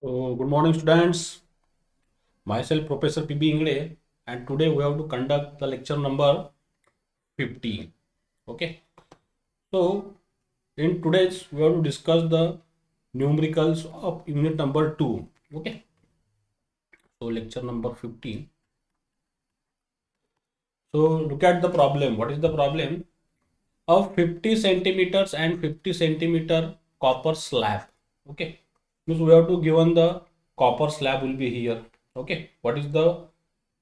So, good morning, students. Myself, Professor P.B. Ingre, and today we have to conduct the lecture number 15. Okay. So, in today's, we have to discuss the numericals of unit number 2. Okay. So, lecture number 15. So, look at the problem. What is the problem? Of 50 centimeters and 50 centimeter copper slab. Okay. Means we have to given the copper slab will be here. Okay. What is the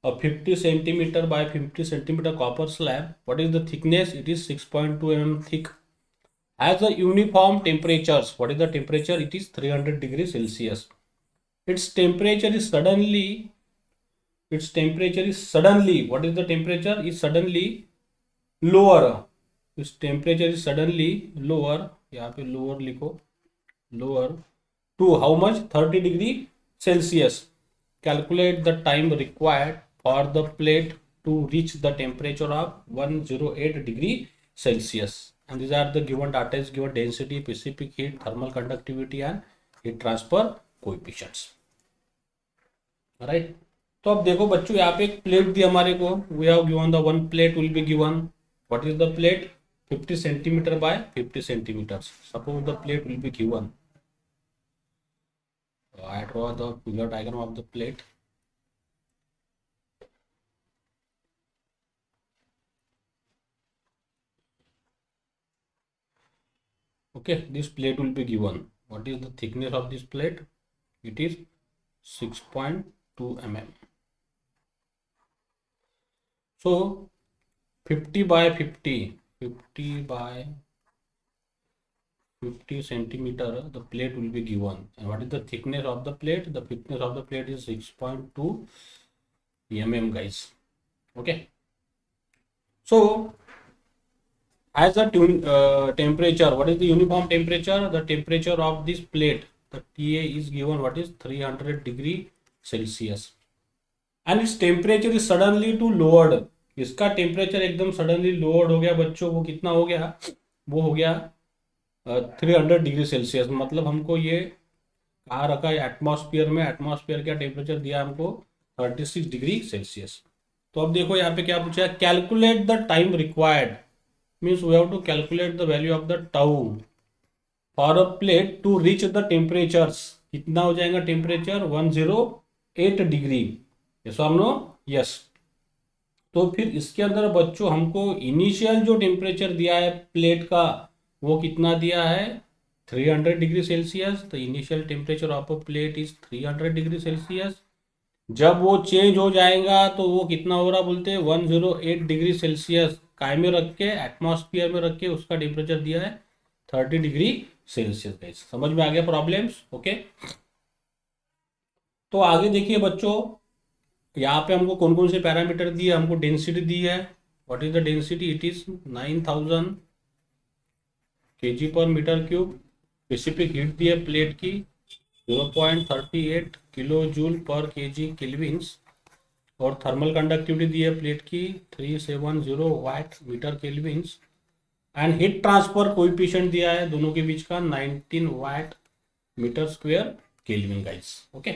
a 50 centimeter by 50 centimeter copper slab? What is the thickness? It is 6.2 mm thick. Has a uniform temperatures. What is the temperature? It is 300 degrees Celsius. Its temperature is suddenly. Its temperature is suddenly. What is the temperature? Is suddenly lower. Its temperature is suddenly lower. यहाँ पे lower लिखो. Lower to how much? 30 degree Celsius. Calculate the time required for the plate to reach the temperature of 108 degree Celsius. And these are the given data is given density, specific heat, thermal conductivity and heat transfer coefficients. Right. तो अब देखो बच्चों यहाँ पे एक plate दी हमारे को. We have given the one plate will be given. What is the plate? 50 centimeter by 50 centimeters. Suppose the plate will be given. I draw the figure diagram of the plate. Okay, this plate will be given. What is the thickness of this plate? It is 6.2 mm. So 50 by 50 by 50 centimeter the plate will be given. And what is the thickness of the plate? The thickness of the plate is 6.2 mm, guys. Okay, so as a temperature, what is the uniform temperature? The temperature of this plate, the TA is given. What is 300 degree Celsius. And its temperature is suddenly to lowered. इसका temperature एकदम suddenly lowered हो गया बच्चों. वो कितना हो गया? वो हो गया 300 डिग्री सेल्सियस. मतलब हमको ये कहाँ रखा है? एटमॉस्फेयर में. एटमॉस्फेयर का टेम्परेचर दिया हमको 36 डिग्री सेल्सियस. तो अब देखो यहाँ पे क्या पूछा है? Calculate the time required. Means we have to calculate the value of the tau for a plate to reach the temperatures. कितना हो जाएगा टेम्परेचर? 108 डिग्री. यस और नो? यस. तो फिर इसके अंदर बच्चों हमको इनिशियल जो टेम्परेचर दिया है प्लेट का वो कितना दिया है? 300 डिग्री सेल्सियस. तो initial temperature of a plate is 300 degree Celsius. जब वो चेंज हो जाएगा तो वो कितना हो रहा बोलते हैं? 108 डिग्री सेल्सियस. काय में रख के? एटमॉस्फेयर में रख के उसका टेम्परेचर दिया है 30 डिग्री सेल्सियस. गाइस समझ में आ गया प्रॉब्लम्स? ओके. तो आगे देखिए बच्चों, यहाँ पे हमको कौन कौन से पैरामीटर दिए? हमको डेंसिटी दी है. What is the density? It is 9000 kg per metre cube. Specific heat दी है प्लेट की 0.38 kilo joule per kg kelvins. और थर्मल कंडक्टिविटी दी है प्लेट की 370 watt metre kelvins. And heat transfer coefficient दिया है दोनों के बीच का 19 watt metre square kelvin. Guys okay.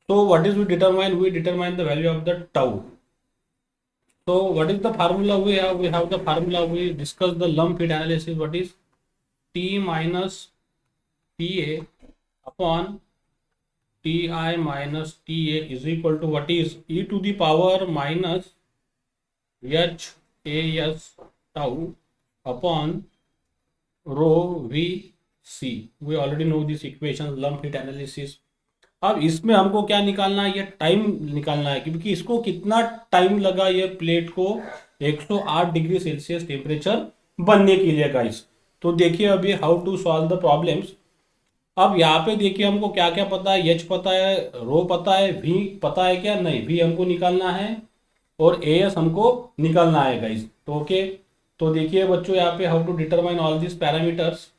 So what is we determine? We determine the value of the tau. So what is the formula we have? We have the formula. We discuss the lump heat analysis. What is T minus TA upon Ti minus Ta is equal to what is e to the power minus HAS tau upon rho Vc. We already know this equation, lump heat analysis. अब इसमें हमको क्या निकालना है? ये time निकालना है क्योंकि इसको कितना टाइम लगा ये प्लेट को 108 डिग्री सेल्सियस टेम्परेचर बनने के लिए. गाइस तो देखिए अभी how to solve the problems. अब यहाँ पे देखिए हमको क्या क्या पता है? एच पता है, रो पता है, वी पता है क्या? नहीं, वी हमको निकालना है और एस हमको निकालना है. गाइस तो ओके. तो देखिए बच्चों यहाँ पे how to determine all this parameters.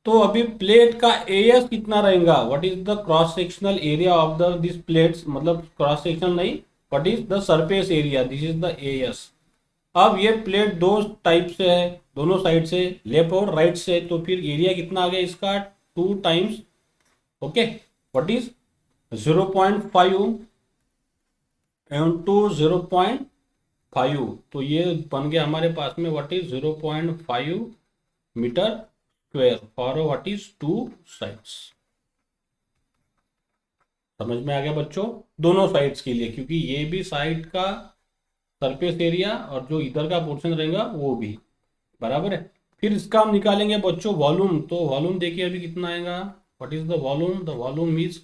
तो अभी प्लेट का एएस कितना रहेगा? What is the cross sectional area of the this plates? मतलब क्रॉस सेक्शनल नहीं, what is the surface area? This is the AS. अब ये प्लेट दो टाइप से है, दोनों साइड से, लेफ्ट और राइट से. तो फिर एरिया कितना आ गया इसका? 2 times okay, what is 0.5 into 0.5, तो ये बन गया हमारे पास में what is 0.5 metre square for what is 2 sides. समझ में आ गया बच्चों, दोनों साइड्स के लिए, क्योंकि ये भी साइड का सरफेस एरिया और जो इधर का पोर्शन रहेगा वो भी बराबर है। फिर इसका हम निकालेंगे बच्चों वॉल्यूम, तो वॉल्यूम देखिए अभी कितना आएगा, what is the volume, the volume is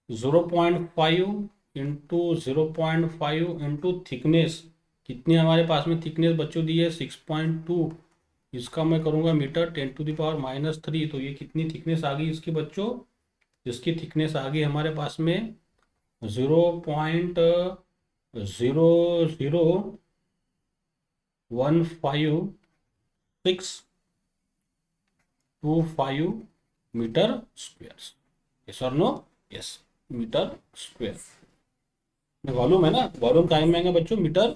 0.5 into 0.5 into thickness, कितनी हमारे पास में थिकनेस बच्चों दी है 6.2, इसका मैं करूँगा मीटर 10⁻³ तो ये कितनी थिकनेस आ गई इसकी बच्चों, इसकी थिकनेस आ गई हमारे पास में 0.0015625 मीटर स्क्वायर। यस और no, yes, metre square volume है ना, वॉल्यूम टाइम में आएंगे बच्चों मीटर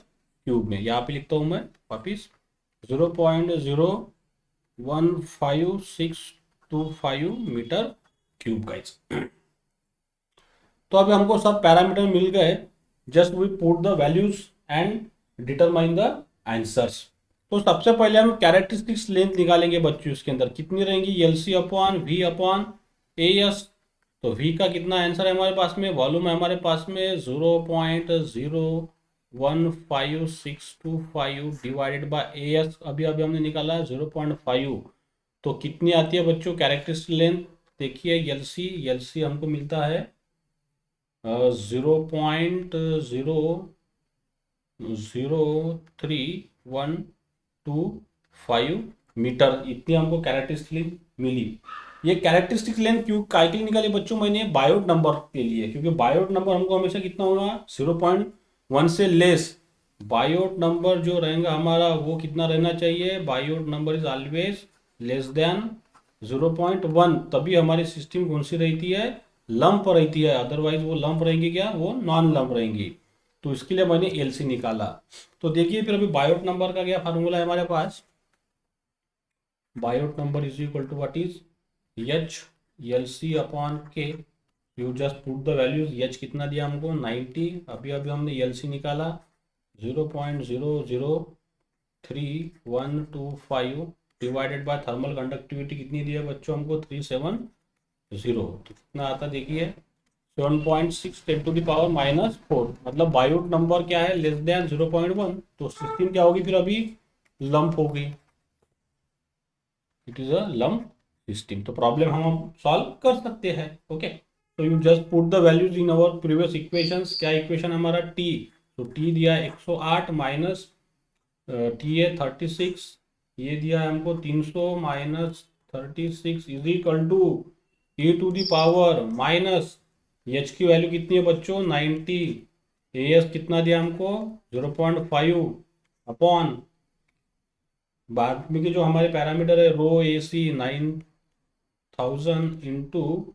क्यूब में, यहाँ पे लिखता हूँ मैं वापिस 0.01565 मीटर क्यूब गाइस। तो अभी हमको सब पैरामीटर मिल गए, just we put the values and determine the answers. तो सबसे पहले हम कैरेक्टरिस्टिक्स लेंथ निकालेंगे बच्चों, इसके अंदर कितनी रहेंगी, LC upon V upon AS। तो V का कितना आंसर है हमारे पास में, वॉल्यूम है हमारे पास में 0.01565 डिवाइडेड बाय AS, अभी अभी हमने निकाला है 0.5, तो कितनी आती है बच्चों कैरेक्टरिस्टिक लेंथ, देखिए LC हमको मिलता है 0.00312 मीटर, इतनी हमको कैरेक्टरिस्टिक मिली। ये कैरेक्टरिस्टिक लेंथ क्यों काय के लिए निकाली बच्चों, मैंने बायोट नंबर के लिए, क्योंकि बायोट नंबर हमको हमेशा कितना होगा 0.1 से लेस, बायोट नंबर जो रहेगा हमारा वो कितना रहना चाहिए, Biot number is always less than 0.1, तभी हमारी सिस्टम कौन सी रहती है, लंप रहती है, अदरवाइज वो लंप रहेंगी क्या, वो नॉन लंप रहेंगी। तो इसके लिए मैंने LC निकाला। तो देखिए फिर अभी बायोट नंबर का क्या फार्मूला है हमारे पास, Biot number is equal to what is H LC upon K, you just put the values, H कितना दिया हमको 90, अभी अभी हमने LC निकाला 0.00312 डिवाइडेड बाय थर्मल कंडक्टिविटी कितनी दी है बच्चों हमको 370, तो कितना आता देखिए 7.6 10⁻⁻⁴, मतलब बायोट नंबर क्या है लेस देन 0.1, तो सिस्टम क्या होगी फिर अभी लंप होगी, it is a lump system. तो प्रॉब्लम हम सॉल्व कर सकते हैं। ओके, तो you just put the values in our previous equations, क्या इक्वेशन हमारा T, तो T दिया 108 माइनस T है 36, ये दिया है हमको 300 minus 36 is equal to e⁻ minus H की वैल्यू कितनी है बच्चों 90, AS कितना दिया हमको 0.5 अपॉन बाद में के जो हमारे पैरामीटर है रो AC 9000 इंटू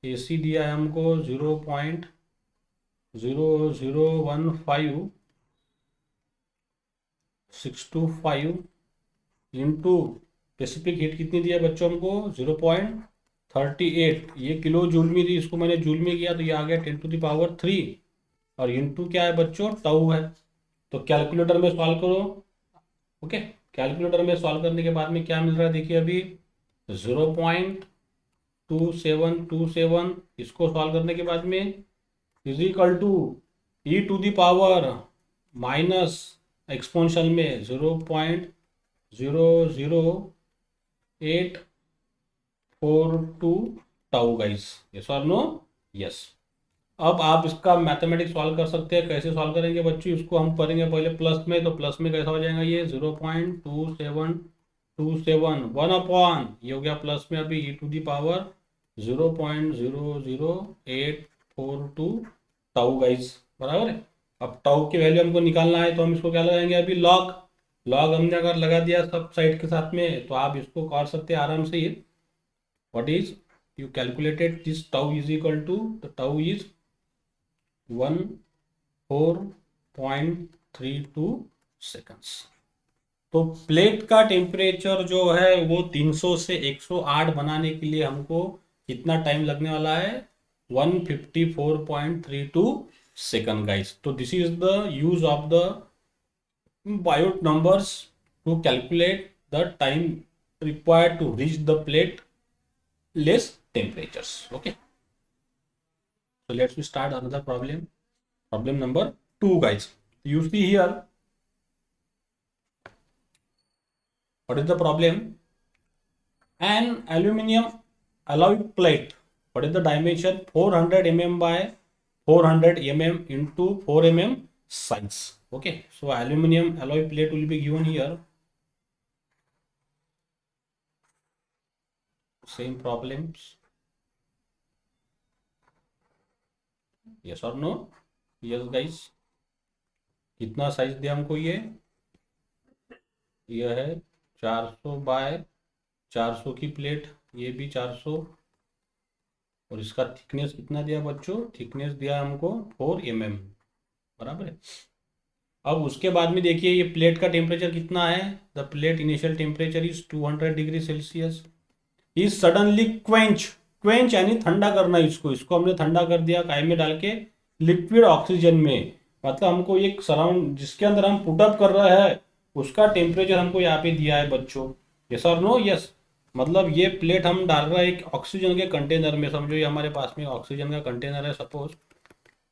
AC दिया है हमको 0.0015625 इंटू स्पेसिफिक हीट कितनी दिया बच्चों हमको 0.38, ये किलो जूल में थी, इसको मैंने जूल में किया तो ये आ गया 10⁻³ और इंटू क्या है बच्चों टाउ है। तो कैलकुलेटर में सॉल्व करो। ओके, कैलकुलेटर में सॉल्व करने के बाद में क्या मिल रहा है देखिए अभी 0.2727, इसको सॉल्व करने के बाद में is equal to e⁻ minus exponential में 0.00842 टाउ गाइस, यस और नो, यस। अब आप इसका मैथमेटिक्स सॉल्व कर सकते हैं, कैसे सॉल्व करेंगे बच्चों, इसको हम करेंगे पहले प्लस में, तो प्लस में कैसा हो जाएगा ये 0.2727 वन अपॉन ये हो गया प्लस में अभी e⁻ 0.00842 टाउ गाइस, बराबर है। अब टाउ की वैल्यू हमको निकालना है तो हम इसको क्या लगाएंगे अभी लॉग, लॉग हमने अगर लगा दिया सब साइड के साथ में तो आप इसको कर सकते हैं आराम से, ये what is you calculated this tau is equal to, the tau is 14.32 seconds। तो प्लेट का टेम्परेचर जो है वो 300 से 108 बनाने के लिए हमको कितना टाइम लगने वाला है, 154.32 सेकंड गाइस। तो this is the use of the Biot numbers to calculate the time required to reach the plate less temperatures. Okay, so let's we start another problem. Problem number 2, guys. You see here, what is the problem? An aluminum alloy plate. What is the dimension? 400 mm by 400 mm into 4 mm size. Okay, so aluminum alloy plate will be given here. Same problems. Yes or no? Yes guys. कितना size दिया हमको, ये है 400 bye 400 की plate, ये भी 400, और इसका थिकनेस कितना दिया बच्चों, थिकनेस दिया हमको 4 mm, बराबर है। अब उसके बाद में देखिए ये प्लेट का टेम्परेचर कितना है, the plate initial temperature is 200 degree Celsius, is suddenly quench, quench यानी ठंडा करना, इसको हमने ठंडा कर दिया काय में डाल के, लिक्विड ऑक्सीजन में, मतलब हमको एक सराउंड जिसके अंदर हम पुटअप कर रहे हैं उसका टेम्परेचर हमको यहाँ पे दिया है बच्चों। यस और नो? यस, मतलब ये प्लेट हम डाल रहे हैं एक ऑक्सीजन के कंटेनर में, समझो ये हमारे पास में ऑक्सीजन का कंटेनर है सपोज,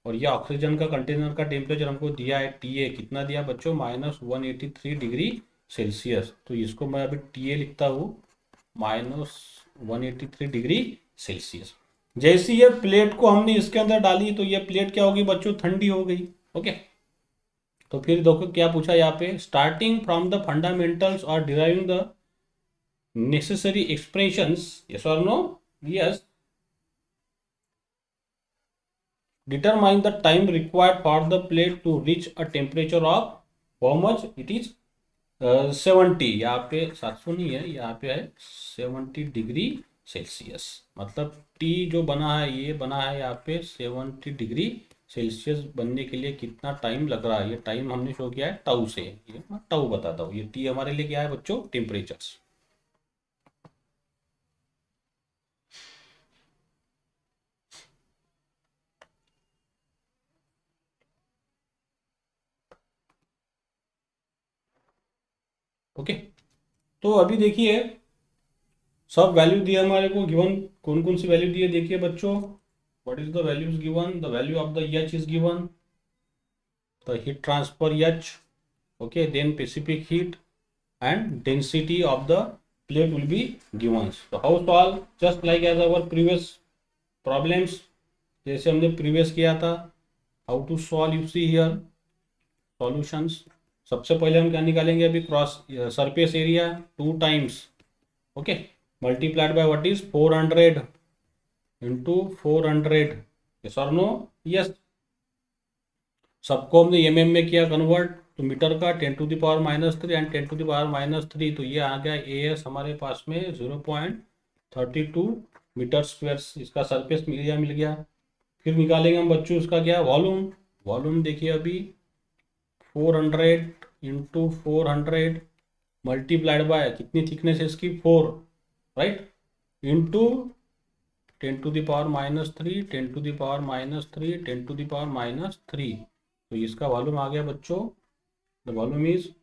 और ये ऑक्सीजन का कंटेनर का टेम्परेचर हमको दिया है TA, कितना दिया बच्चों, -183 डिग्री सेल्सियस। तो इसको मैं अभी TA लिखता हूँ, -183 डिग्री सेल्सियस। जैसे ये प्लेट को हमने इसके अंदर डाली तो ये प्लेट क्या होगी बच्चों, ठंडी हो गई। ओके, तो फिर देखो क्या पूछा यहाँ पे, स्टार्टिंग फ्रॉम द फंडामेंटल्स और deriving the necessary expressions, yes और no? Yes. Determine the time required for the plate to reach a temperature of how much? It is 70, यहाँ पे 700 नहीं है, यहाँ पे है 70 डिग्री सेल्सियस, मतलब T जो बना है ये बना है यहाँ पे 70 डिग्री सेल्सियस बनने के लिए कितना टाइम लग रहा है, ये टाइम हमने शो किया है टाउ से, ये मैं टाउ बताता हूँ, ये T हमारे लिए क्या है बच्चों, टेम्परेचर्स। ओके, तो अभी देखिए सब वैल्यू दिए हमारे को, गिवन कौन कौन सी वैल्यू दी है देखिए बच्चों, what is the values given, the value of the H is given, the heat transfer H, okay, then specific heat and density of the plate will be given. So how solve? Just like as our previous problems, जैसे हमने previous किया था, how to solve, you see here solutions। सबसे पहले हम क्या निकालेंगे अभी, cross surface area 2 times, okay, multiplied by what is 400 into 400, yes और नो? यस। सबको हमने mm में किया कन्वर्ट, तो मीटर का 10⁻³ एंड 10⁻³ तो ये आ गया AS हमारे पास में 0.32 मीटर स्क्वायर, इसका सरफेस एरिया मिल गया। फिर निकालेंगे हम बच्चों इसका क्या, वॉल्यूम। वॉल्यूम देखिए अभी 400 इंटू 400 मल्टीप्लाइड बाय कितनी थिकनेस है इसकी, 4, राइट, इंटू 10⁻³ 10⁻³ 10⁻³ तो इसका वॉल्यूम आ गया बच्चों, the volume is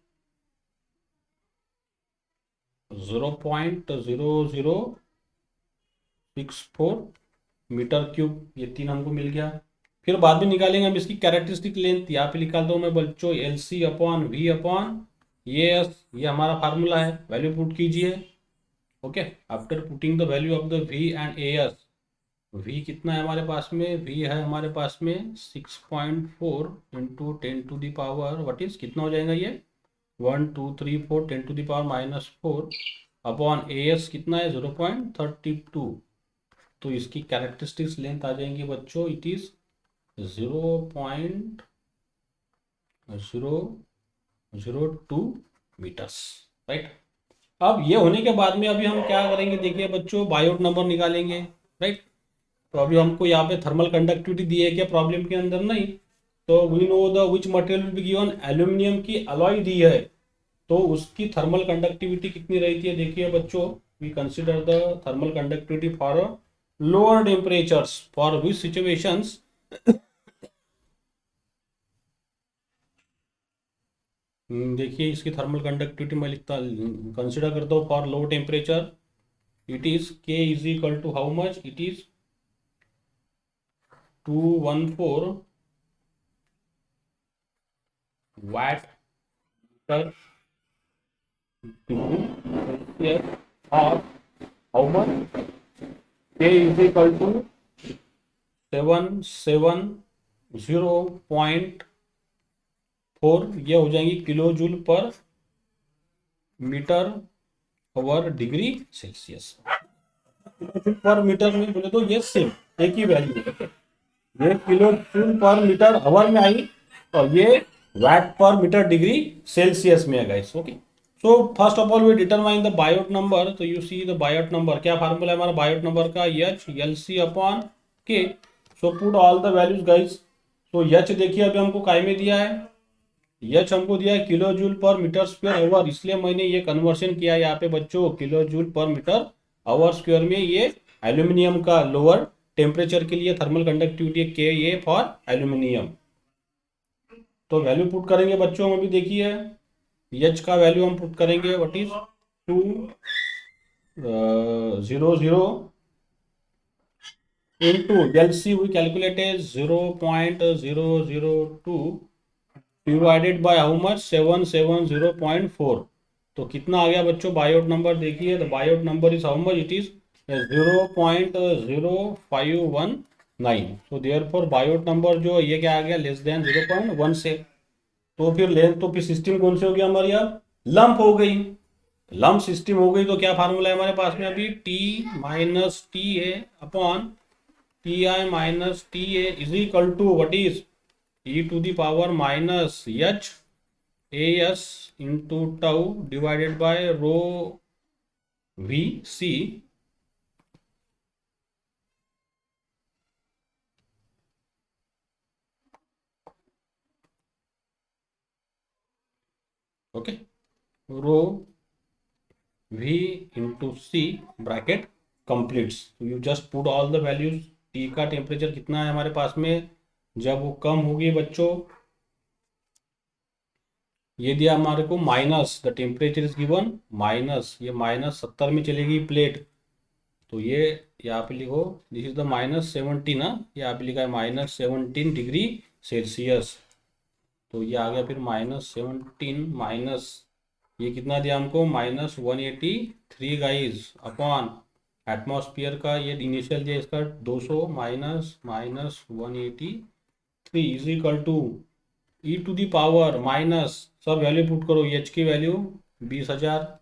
0.0064 metre cube, ये 3 हमको मिल गया। फिर बाद में निकालेंगे हम इसकी कैरेक्टरिस्टिक लेंथ, यहाँ पे निकालता हूँ मैं बच्चों LC/V/, ये हमारा फार्मूला है, वैल्यू पुट कीजिए। Okay, after putting the value of the V and AS, V कितना है हमारे पास में, V है हमारे पास में 6.4 इंटू 10⁻, व्हाट इज, कितना हो जाएगा ये 1 2 3 4 10⁻⁻4 अपॉन AS कितना है 0.32, तो इसकी कैरेक्टरिस्टिक्स लेंथ आ जाएंगी बच्चों, इट इज 0.002 मीटर्स, राइट। अब ये होने के बाद में अभी हम क्या करेंगे देखिए बच्चों, बायोट नंबर निकालेंगे, राइट। तो अभी हमको यहाँ पे थर्मल कंडक्टिविटी दी है क्या प्रॉब्लम के अंदर, नहीं, तो we know the which material will be given, aluminium की अलॉय दी है, तो उसकी थर्मल कंडक्टिविटी कितनी रहती है देखिए बच्चों, we consider the thermal conductivity for lower temperatures for which situations देखिए इसकी थर्मल कंडक्टिविटी मैं लिखता कंसिडर करता हूँ for low temperature it is K is equal to how much it is 214 watt per degree or how much k is equal to 770.4 ये हो जाएंगी kilo joule per metre over degree Celsius. Kilo joule per metre में बोले तो ये same एक ही value है, ये kilo joule per metre hour में आई और ये वैट पर मीटर डिग्री सेल्सियस में है guys. Okay, so first of all we determine the Biot number. तो you see the Biot number, क्या फार्मूला है हमारा बायोट नंबर का, H L C upon K. So put all the values guys. तो H देखिए अभी हमको काय में दिया है, एच हमको दिया है kilo joule per metre square hour, इसलिए मैंने ये कन्वर्शन किया है यहाँ पे बच्चों kilo joule per metre hour square में। ये एल्यूमिनियम का लोअर टेम्परेचर के लिए थर्मल कंडक्टिविटी के ये फॉर एल्यूमिनियम। तो वैल्यू पुट करेंगे बच्चों हम अभी देखिए एच का वैल्यू हम पुट करेंगे what is 200 into LC we calculate as 0.002 divided by how much 770.4। तो कितना आ गया बच्चों बायोट नंबर देखिए, the Biot number is how much it is 0.0519। तो देयरफॉर बायोट नंबर जो ये क्या आ गया लेस देन 0.1 से। तो फिर लेंथ तो फिर सिस्टम कौन सी हो गई हमारी, अब लंप हो गई, लंप सिस्टम हो गई। तो क्या फार्मूला है हमारे पास में अभी T minus T A upon T I minus T A is equal to what is e to the power minus H A S into tau divided by rho V C. Okay, rho v into C bracket completes. तो you just put all the values. T का temperature कितना है हमारे पास में, जब वो कम होगी बच्चों, ये दिया हमारे को minus the temperature is given minus, ये -70 में चलेगी प्लेट। तो ये यहाँ पे लिखो दिस इज द -17 ना, यहाँ पे लिखा है -17 डिग्री सेल्सियस। तो ये आ गया फिर -17 माइनस ये कितना दिया हमको -183 गाइस अपॉन एटमॉस्फेयर का ये इनिशियल दिया इसका 200 minus 183 is equal to e to the power minus सब वैल्यू पुट करो, एच की value 20,000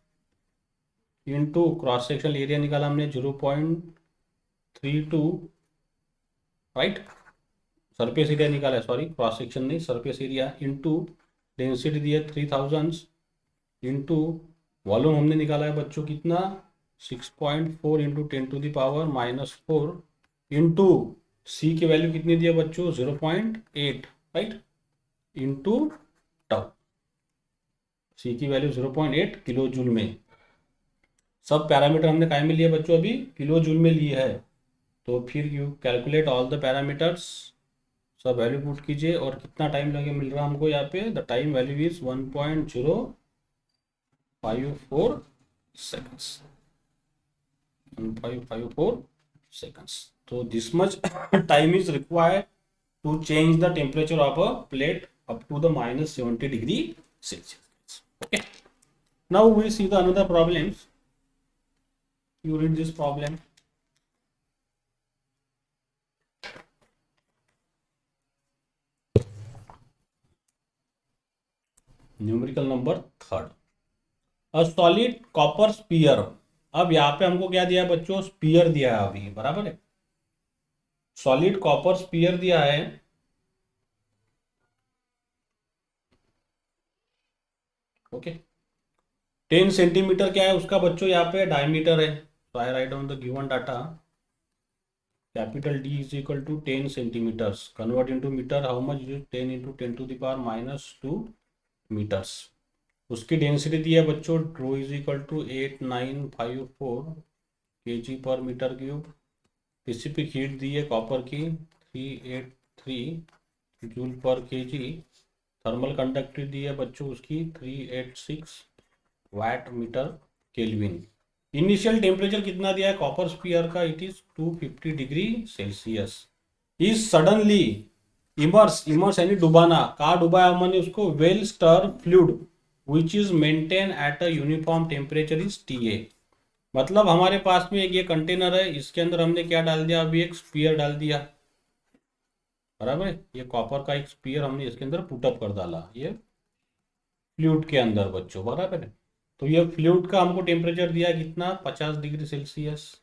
into cross sectional area निकाला हमने 0.32 राइट, सरफेस एरिया निकाला है सॉरी क्रॉस सेक्शन नहीं सरफेस एरिया, इंटू डेंसिटी दी है 3000 इंटू वॉल्यूम हमने निकाला है बच्चों कितना 6.4 इंटू 10⁻⁻⁴ इंटू सी की वैल्यू कितनी दी है बच्चों 0.8 राइट इंटू टाउ, सी की वैल्यू 0.8 किलो जूल में। सब पैरामीटर हमने काय में लिए बच्चों अभी किलो जूल में लिए है। तो फिर you calculate all the parameters, सब वैल्यू पुट कीजिए और कितना टाइम लगे मिल रहा है हमको यहाँ पे, the time value is 1.054 seconds, 1554 seconds। So this much time is required to change the temperature of a plate up to the -70 degree Celsius। Okay, now we see the another problems। You read this problem। Numerical number 3rd, a solid copper sphere. अब यहाँ पे हमको क्या दिया है बच्चों, spear दिया है अभी बराबर है, सॉलिड कॉपर स्पीयर दिया है। ओके, 10 सेंटीमीटर क्या है उसका बच्चों यहाँ पे डायमीटर है। तो I write on the given data capital D is equal to 10 centimetres convert into metre how much is 10 into 10⁻⁻2 metres. उसकी डेंसिटी दी है बच्चों rho is equal to 8954 kg per metre cube specific heat दी है copper की 383 joule पर KG. Thermal conductivity दी है बच्चों उसकी 386 watt metre kelvin. Initial temperature कितना दिया है कॉपर स्पीयर का, it is 250 degree Celsius. Is suddenly immerse, immerse यानी डुबाना, कहाँ डुबाया हमने उसको, well stir fluid which is maintain at a uniform temperature is TA। मतलब हमारे पास में एक ये कंटेनर है, इसके अंदर हमने क्या डाल दिया, अभी एक स्पीयर डाल दिया, बराबर है। ये कॉपर का एक स्पीयर हमने इसके अंदर पुटअप कर डाला, ये फ्लूइड के अंदर बच्चों, बराबर है। तो ये फ्लूइड का हमको टेम्परेचर दिया कितना, 50 डिग्री सेल्सियस।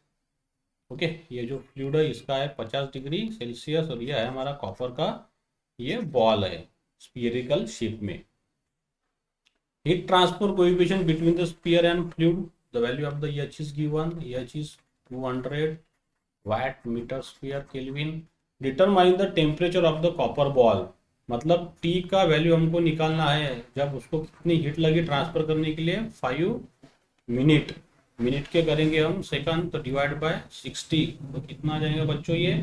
ओके, ये जो फ्लूइड है इसका है 50 डिग्री सेल्सियस, और ये है हमारा कॉपर का ये बॉल है स्पीरिकल शेप में। Heat transfer coefficient between the sphere and fluid, the value of the H is given, H is 200 watt meter sphere Kelvin। Determine the temperature of the copper ball, मतलब T का value हमको निकालना है जब उसको कितनी heat लगी transfer करने के लिए, 5 मिनट। मिनट के करेंगे हम सेकंड, तो डिवाइड बाय 60, तो कितना आ जाएगा बच्चों, ये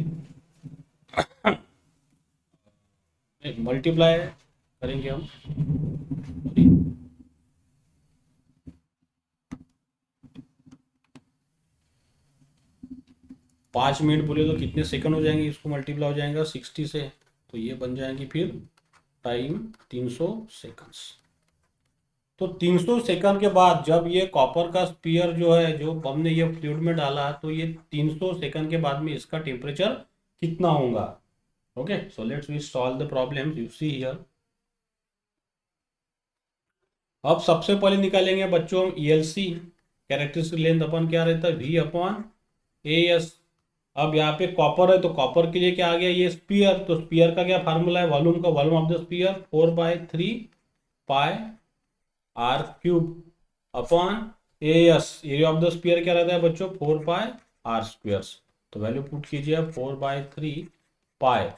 मल्टीप्लाई करेंगे हम। 5 मिनट बोले तो कितने सेकंड हो जाएंगे, इसको मल्टीप्लाई हो जाएगा 60 से, तो ये बन जाएंगी फिर टाइम 300 सेकंड्स। तो 300 सेकंड के बाद जब ये कॉपर का स्पीयर जो है, जो हमने ये फ्लूइड में डाला, तो ये 300 सेकंड के बाद में इसका टेम्परेचर कितना होगा। Okay, so let's we solve the problem, you see here. अब सबसे पहले निकालेंगे बच्चों हम ELC, कैरेक्टरिस्टिक लेंथ अपन क्या रहता है, V अपॉन AS। अब यहाँ पे कॉपर है तो कॉपर के लिए क्या आ गया, ये स्पीयर, तो स्पीयर का क्या फार्मूला है, वॉल्यूम का, volume of the sphere 4/3 pi r cube upon AS। Area of the sphere क्या रहता है बच्चों, 4 पाई आर स्क्वेयर। तो वैल्यू पुट कीजिए 4/3 पाई।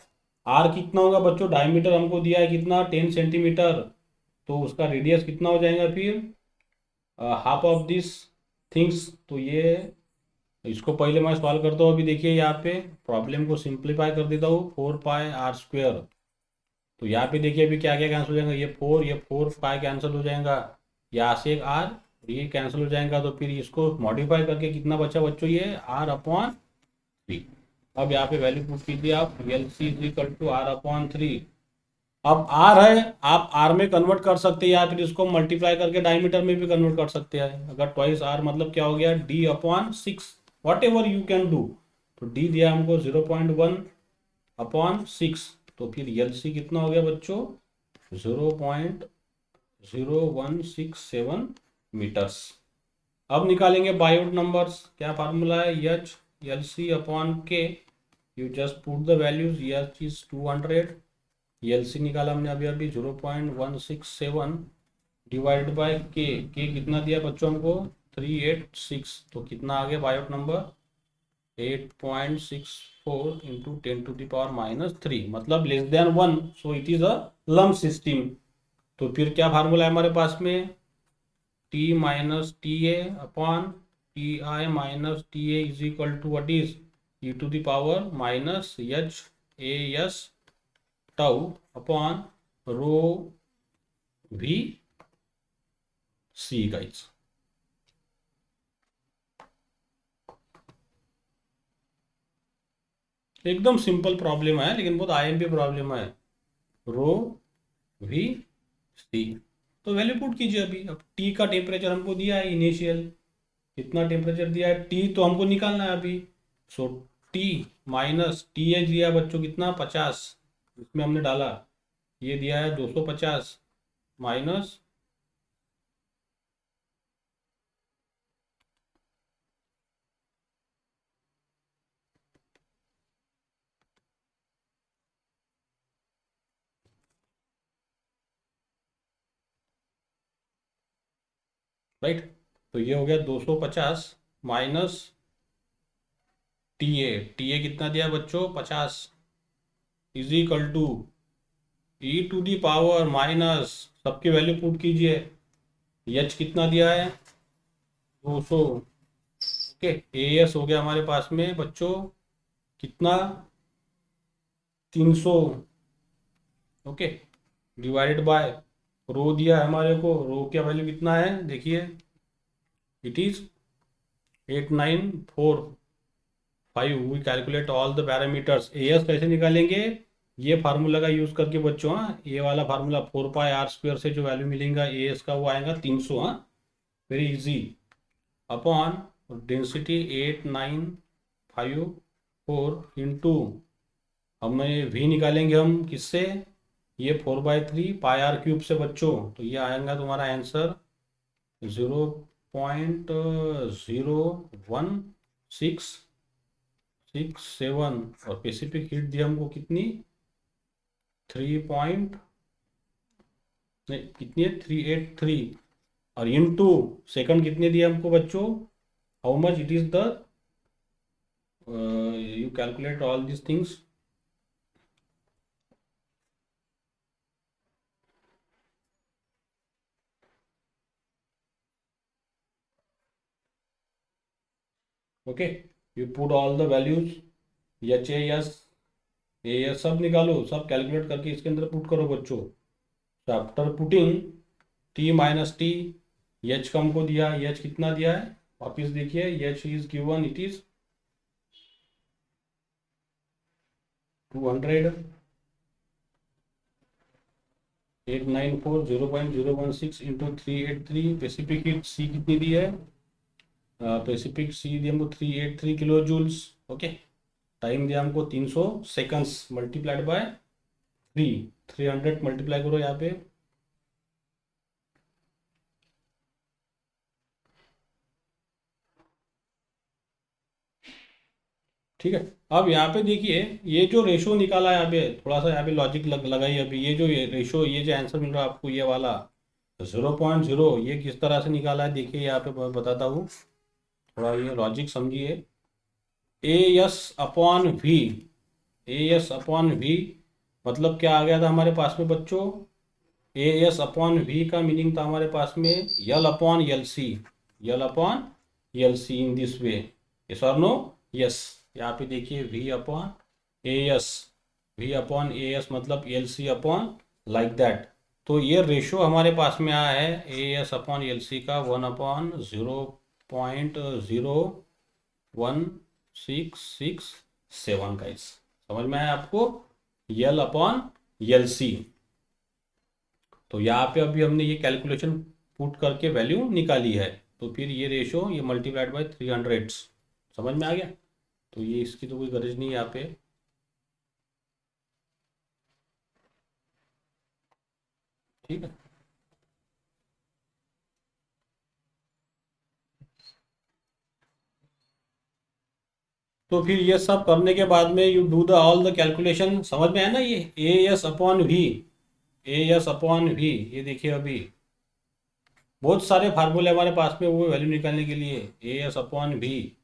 आर कितना होगा बच्चों, डायमीटर हमको दिया है कितना, 10 सेंटीमीटर, तो उसका रेडियस कितना हो जाएगा फिर, हाफ ऑफ दिस थिंग्स। तो ये इसको पहले मैं सॉल्व करता हूँ, अभी देखिए यहाँ पे प्रॉब्लम को सिंप्लीफाई कर देता हूँ, 4 पाई आर स्क्वेयर। तो यहाँ पे देखिए अभी क्या क्या कैंसिल हो जाएगा, ये 4 पाई कैंसिल हो जाएगा, यहाँ से एक आर, ये कैंसिल हो जाएगा, तो फिर इसको मॉडिफाई करके कितना बचा बच्चों, ये R/3। अब यहाँ पे वैल्यू पुट कीजिए आप, LC = R/3। अब आर है, आप आर में कन्वर्ट कर सकते हैं या फिर इसको मल्टीप्लाई करके डायमीटर में भी कन्वर्ट कर सकते हैं। अगर ट्वाइस आर मतलब क्या हो गया, D/6, what ever you can do. तो डी दिया हमको 0.1/6, तो फिर LC कितना हो गया बच्चों, 0.0167 मीटर्स। अब निकालेंगे बायोट नंबर्स, क्या फार्मूला है, H LC/K। You just put the values, H is 200, LC निकाला हमने अभी अभी 0.167 डिवाइड बाय K कितना दिया बच्चों हमको, 386, तो कितना आ गया बायोट नंबर, 8.64 इंटू 10⁻⁻3, मतलब less than 1, so it is a lump system. तो फिर क्या फार्मूला है हमारे पास में, T minus TA upon TI minus TA is equal to what is, e⁻⁻HAS tau upon rho VC guys. एकदम सिंपल प्रॉब्लम है, लेकिन बहुत IMP प्रॉब्लम है, रो VC। तो वैल्यू पुट कीजिए अभी। अब T का टेम्परेचर हमको दिया है इनिशियल, कितना टेम्परेचर दिया है, T तो हमको निकालना है अभी। सो T माइनस TH दिया है बच्चों कितना, 50, इसमें हमने डाला, ये दिया है 250 माइनस राइट, तो ये हो गया 250 माइनस TA कितना दिया बच्चों, 50 is equal to e⁻, minus सबकी वैल्यू पुट कीजिए, H कितना दिया है 200। ओके, AS हो गया हमारे पास में बच्चों कितना 300, ओके, डिवाइडेड बाय रो दिया है हमारे को, रो का वैल्यू कितना है देखिए, it is 8945। We calculate all the parameters. AS कैसे निकालेंगे, ये फार्मूला का यूज करके बच्चों, हाँ, ये वाला फार्मूला 4πr² से जो वैल्यू मिलेगा एएस का वो आएगा 300, हाँ, very easy, upon density 8954 into हमें वी निकालेंगे हम किससे, ये 4/3 πr³ से बच्चों, तो ये आएगा तुम्हारा आंसर 0.01667, और स्पेसिफिक हीट दी हमको कितनी 383, और इनटू सेकंड कितने दिए हमको बच्चों, how much it is the, you calculate all this things, okay, you put all the values, H A S सब निकालो, सब कैलकुलेट करके इसके अंदर पुट करो बच्चों। तो after putting T minus T, H का हमको दिया, एच कितना दिया है वापिस देखिए, H is given, it is 200, 894 0.016 into 383, specific heat C कितनी दी है, स्पेसिफिक सी दी हमको 383 किलो जूल्स, ओके, टाइम दिया हमको 300 सेकंड्स, मल्टीप्लाइड बाय 300 मल्टीप्लाई करो यहाँ पे, ठीक है। अब यहाँ पे देखिए ये जो रेशो निकाला है, यहाँ पे थोड़ा सा यहाँ पे लॉजिक लगाइए, अभी ये जो रेशो, ये जो आंसर मिल रहा है आपको ये वाला 0.0, ये किस तरह से निकाला है देखिए, यहाँ पे मैं बताता हूँ, थोड़ा ये लॉजिक समझिए। A S upon V, A S upon V मतलब क्या आ गया था हमारे पास में बच्चों, ए एस अपॉन वी का मीनिंग था हमारे पास में L upon L C, L upon L C in this way, yes और नो, यस। यहाँ पे देखिए V upon A S, V upon A S मतलब L C upon like that, तो ये रेशो हमारे पास में आया है A S upon L C का 1/0.0167 का, इस समझ में आया आपको, यल अपॉन यल सी। तो यहाँ पे अभी हमने ये कैलकुलेशन पुट करके वैल्यू निकाली है, तो फिर ये रेशो ये मल्टीप्लाइड बाय 300, समझ में आ गया, तो ये इसकी तो कोई गरज नहीं है यहाँ पे, ठीक है। तो फिर ये सब करने के बाद में you do the all the calculation, समझ में है ना, ये A S upon V, A S upon V, ये देखिए अभी बहुत सारे फार्मूले हमारे पास में वो वैल्यू निकालने के लिए, ए एस अपॉन वी,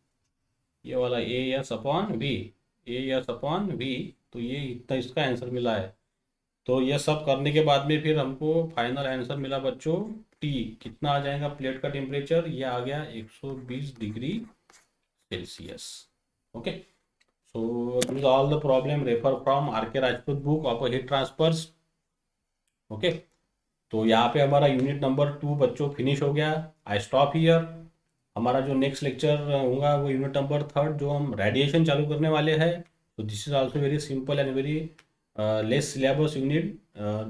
ये वाला A S upon V, A S upon V, तो ये इतना इसका आंसर मिला है। तो ये सब करने के बाद में फिर हमको फाइनल आंसर मिला बच्चों, टी कितना आ जाएगा, प्लेट का टेम्परेचर ये आ गया 120 degree Celsius, okay. So this all the problem refer from R K Rajput book of heat transfers, okay. तो यहाँ पे हमारा यूनिट नंबर 2 बच्चों फिनिश हो गया, आई स्टॉप हियर। हमारा जो नेक्स्ट लेक्चर होगा वो यूनिट नंबर 3 जो हम रेडिएशन चालू करने वाले हैं, तो this is also very simple and very less syllabus unit,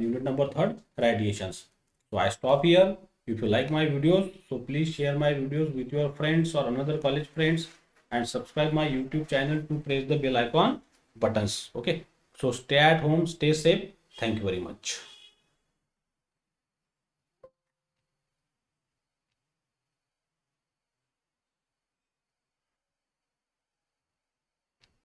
unit number 3 radiations. So I stop here. If you like my videos, so please share my videos with your friends or another college friends, and subscribe my YouTube channel to press the bell icon buttons, okay. So stay at home, stay safe, thank you very much.